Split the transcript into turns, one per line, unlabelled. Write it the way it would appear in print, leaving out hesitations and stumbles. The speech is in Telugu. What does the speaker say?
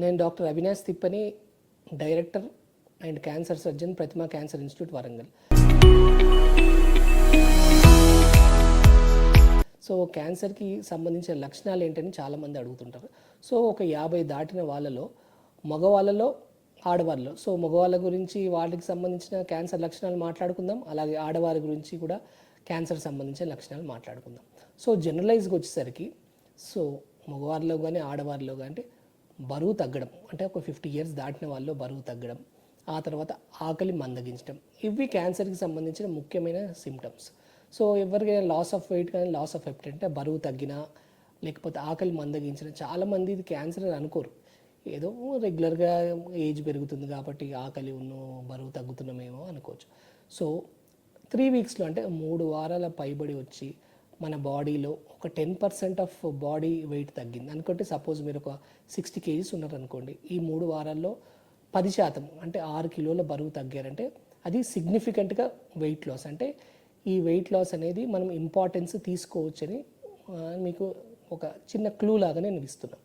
నేను doctor Avinash Tippani, director and cancer surgeon, Pratima cancer institute, Warangal. So క్యాన్సర్కి సంబంధించిన లక్షణాలు ఏంటని చాలామంది అడుగుతుంటారు. సో ఒక 50 దాటిన వాళ్ళలో, మగవాళ్ళలో, ఆడవాళ్ళలో, సో మగవాళ్ళ గురించి వాళ్ళకి సంబంధించిన క్యాన్సర్ లక్షణాలు మాట్లాడుకుందాం, అలాగే ఆడవారి గురించి కూడా క్యాన్సర్ సంబంధించిన లక్షణాలు మాట్లాడుకుందాం. సో జనరలైజ్గా వచ్చేసరికి, సో మగవారిలో కానీ ఆడవారిలో కానీ బరువు తగ్గడం, అంటే ఒక 50 years దాటిన వాళ్ళలో బరువు తగ్గడం, ఆ తర్వాత ఆకలి మందగించడం, ఇవి క్యాన్సర్కి సంబంధించిన ముఖ్యమైన సిమ్టమ్స్. సో ఎవరికైనా లాస్ ఆఫ్ వెయిట్ కానీ లాస్ ఆఫ్ ఎప్టైట్ అంటే బరువు తగ్గినా లేకపోతే ఆకలి మందగించిన, చాలామంది ఇది క్యాన్సర్ అని అనుకోరు. ఏదో రెగ్యులర్గా ఏజ్ పెరుగుతుంది కాబట్టి ఆకలి బరువు తగ్గుతున్నామేమో అనుకోవచ్చు. సో 3 weeksలో అంటే 3 వారాల పైబడి వచ్చి మన బాడీలో ఒక 10% ఆఫ్ బాడీ వెయిట్ తగ్గింది అనుకుంటే, సపోజ్ మీరు ఒక 60 kgs ఉన్నారనుకోండి, ఈ 3 వారాల్లో 10% అంటే 6 kilos బరువు తగ్గారంటే అది సిగ్నిఫికెంట్గా వెయిట్ లాస్. అంటే ఈ వెయిట్ లాస్ అనేది మనం ఇంపార్టెన్స్ తీసుకోవచ్చని మీకు ఒక చిన్న క్లూ లాగా నేను ఇస్తున్నాను.